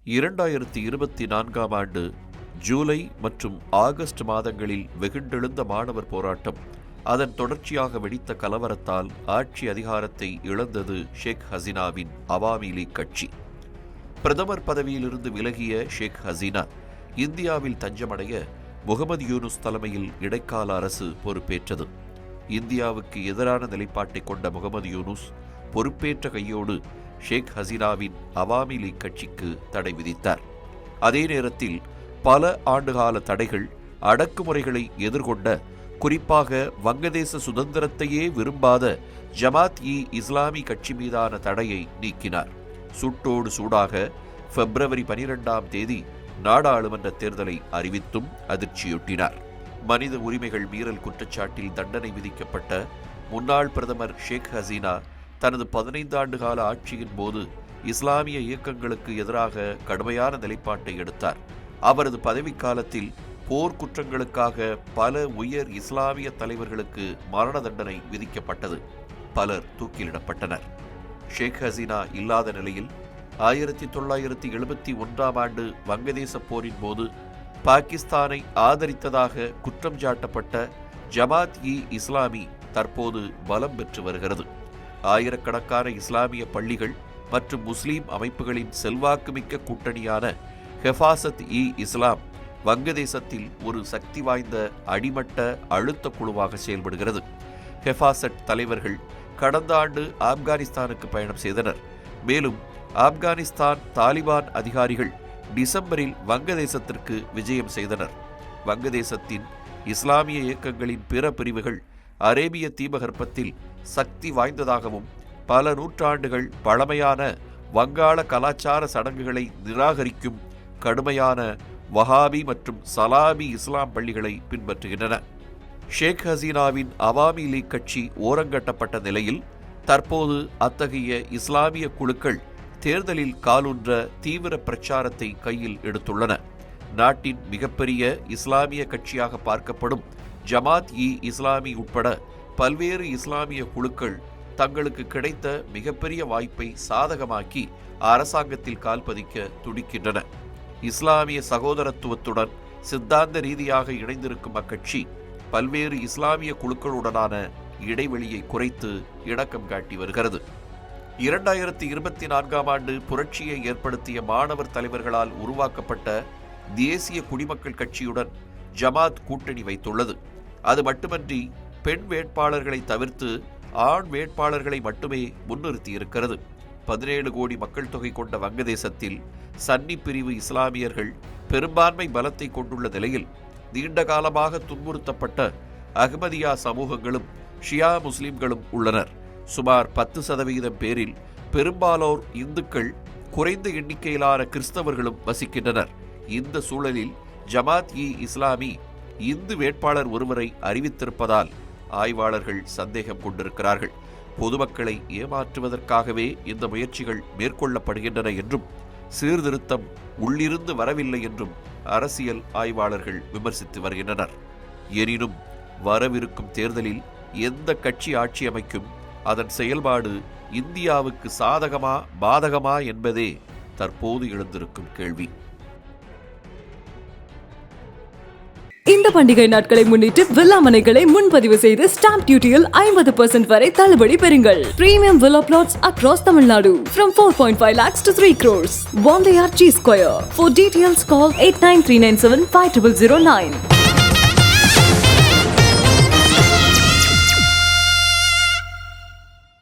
2024ஆம் ஆண்டு ஜூலை மற்றும் ஆகஸ்ட் மாதங்களில் வெகுண்டெழுந்த மாணவர் போராட்டம், அதன் தொடர்ச்சியாக வெடித்த கலவரத்தால் ஆட்சி அதிகாரத்தை இழந்தது ஷேக் ஹசீனாவின் அவாமி லீக் கட்சி. பிரதமர் பதவியிலிருந்து விலகிய ஷேக் ஹசீனா இந்தியாவில் தஞ்சமடைய முகமது யூனுஸ் தலைமையில் இடைக்கால அரசு பொறுப்பேற்றது. இந்தியாவுக்கு எதிரான நிலைப்பாட்டை கொண்ட முகமது யூனுஸ் பொறுப்பேற்ற கையோடு ஷேக் ஹசீனாவின் அவாமி லீக் கட்சிக்கு தடை விதித்தார். அதே நேரத்தில் பல ஆண்டுகால தடைகள், அடக்குமுறைகளை எதிர்கொண்ட, குறிப்பாக வங்கதேச சுதந்திரத்தையே விரும்பாத ஜமாத்-இ-இஸ்லாமி கட்சி மீதான தடையை நீக்கினார். சுட்டோடு சூடாக பிப்ரவரி 12ஆம் தேதி நாடாளுமன்ற தேர்தலை அறிவித்தும் அதிர்ச்சியூட்டினார். மனித உரிமைகள் மீறல் குற்றச்சாட்டில் தண்டனை விதிக்கப்பட்ட முன்னாள் பிரதமர் ஷேக் ஹசீனா தனது 15 ஆண்டுகால ஆட்சியின் போது இஸ்லாமிய இயக்கங்களுக்கு எதிராக கடுமையான நிலைப்பாட்டை எடுத்தார். அவரது பதவிக்காலத்தில் போர்க்குற்றங்களுக்காக பல உயர் இஸ்லாமிய தலைவர்களுக்கு மரண தண்டனை விதிக்கப்பட்டது. பலர் தூக்கிலிடப்பட்டனர். ஷேக் ஹசீனா இல்லாத நிலையில் 1971ஆம் ஆண்டு வங்கதேச போரின் போது பாகிஸ்தானை ஆதரித்ததாக குற்றம் சாட்டப்பட்ட ஜமாத்-இ-இஸ்லாமி தற்போது பலம் பெற்று வருகிறது. ஆயிரக்கணக்கான இஸ்லாமிய பள்ளிகள் மற்றும் முஸ்லீம் அமைப்புகளின் செல்வாக்குமிக்க கூட்டணியான ஹெஃபாசத்-இ-இஸ்லாம் வங்கதேசத்தில் ஒரு சக்தி வாய்ந்த அடிமட்ட அழுத்த குழுவாக செயல்படுகிறது. ஹெஃபாசட் தலைவர்கள் கடந்த ஆண்டு ஆப்கானிஸ்தானுக்கு பயணம் செய்தனர். மேலும் ஆப்கானிஸ்தான் தாலிபான் அதிகாரிகள் டிசம்பரில் வங்கதேசத்திற்கு விஜயம் செய்தனர். வங்கதேசத்தின் இஸ்லாமிய இயக்கங்களின் பிற பிரிவுகள் அரேபிய தீபகற்பத்தில் சக்தி வாய்ந்ததாகவும் பல நூற்றாண்டுகள் பழமையான வங்காள கலாச்சார சடங்குகளை நிராகரிக்கும் கடுமையான வஹாபி மற்றும் சலாபி இஸ்லாம் பள்ளிகளை பின்பற்றுகின்றன. ஷேக் ஹசீனாவின் அவாமி லீக் கட்சி ஓரங்கட்டப்பட்ட நிலையில் தற்போது அத்தகைய இஸ்லாமிய குழுக்கள் தேர்தலில் காலூன்ற தீவிர பிரச்சாரத்தை கையில் எடுத்துள்ளன. நாட்டின் மிகப்பெரிய இஸ்லாமிய கட்சியாக பார்க்கப்படும் ஜமாத்-இ-இஸ்லாமி உட்பட பல்வேறு இஸ்லாமிய குழுக்கள் தங்களுக்கு கிடைத்த மிகப்பெரிய வாய்ப்பை சாதகமாக்கி அரசாங்கத்தில் கால்பதிக்க துடிக்கின்றன. இஸ்லாமிய சகோதரத்துவத்துடன் சித்தாந்த ரீதியாக இணைந்திருக்கும் அக்கட்சி பல்வேறு இஸ்லாமிய குழுக்களுடனான இடைவெளியை குறைத்து இணக்கம் காட்டி வருகிறது. 2024ஆம் ஆண்டு புரட்சியை ஏற்படுத்திய மாணவர் தலைவர்களால் உருவாக்கப்பட்ட தேசிய குடிமக்கள் கட்சியுடன் ஜமாத் கூட்டணி வைத்துள்ளது. அது மட்டுமன்றி பெண் வேட்பாளர்களை தவிர்த்து ஆண் வேட்பாளர்களை மட்டுமே முன்னிறுத்தியிருக்கிறது. 17 கோடி மக்கள் தொகை கொண்ட வங்கதேசத்தில் சன்னி பிரிவு இஸ்லாமியர்கள் பெரும்பான்மை பலத்தை கொண்டுள்ள நிலையில் நீண்ட காலமாக துன்புறுத்தப்பட்ட அஹ்மதியா சமூகங்களும் ஷியா முஸ்லிம்களும் உள்ளனர். சுமார் 10% பேரில் பெரும்பாலோர் இந்துக்கள், குறைந்த எண்ணிக்கையிலான கிறிஸ்தவர்களும் வசிக்கின்றனர். இந்த சூழலில் ஜமாத்-இ-இஸ்லாமி இந்து வேட்பாளர் ஒருவரை அறிவித்திருப்பதால் ஆய்வாளர்கள் சந்தேகம் கொண்டிருக்கிறார்கள். பொதுமக்களை ஏமாற்றுவதற்காகவே இந்த முயற்சிகள் மேற்கொள்ளப்படுகின்றன என்றும் சீர்திருத்தம் உள்ளிருந்து வரவில்லை என்றும் அரசியல் ஆய்வாளர்கள் விமர்சித்து வருகின்றனர். எனினும் வரவிருக்கும் தேர்தலில் எந்த கட்சி ஆட்சி அமைக்கும், அதன் செயல்பாடு இந்தியாவுக்கு சாதகமா பாதகமா என்பதே தற்போது எழுந்திருக்கும் கேள்வி. இந்த பண்டிகை நாட்களை முன்னிட்டு வில்லா மனைகளை முன்பதிவு செய்து ஸ்டாம்ப் டியூட்டியில் 50% வரை தள்ளுபடி பெறுங்கள். Premium villa plots across Tamil Nadu from 4.5 lakhs to 3 crores. One layer G Square. For details call 8939750009.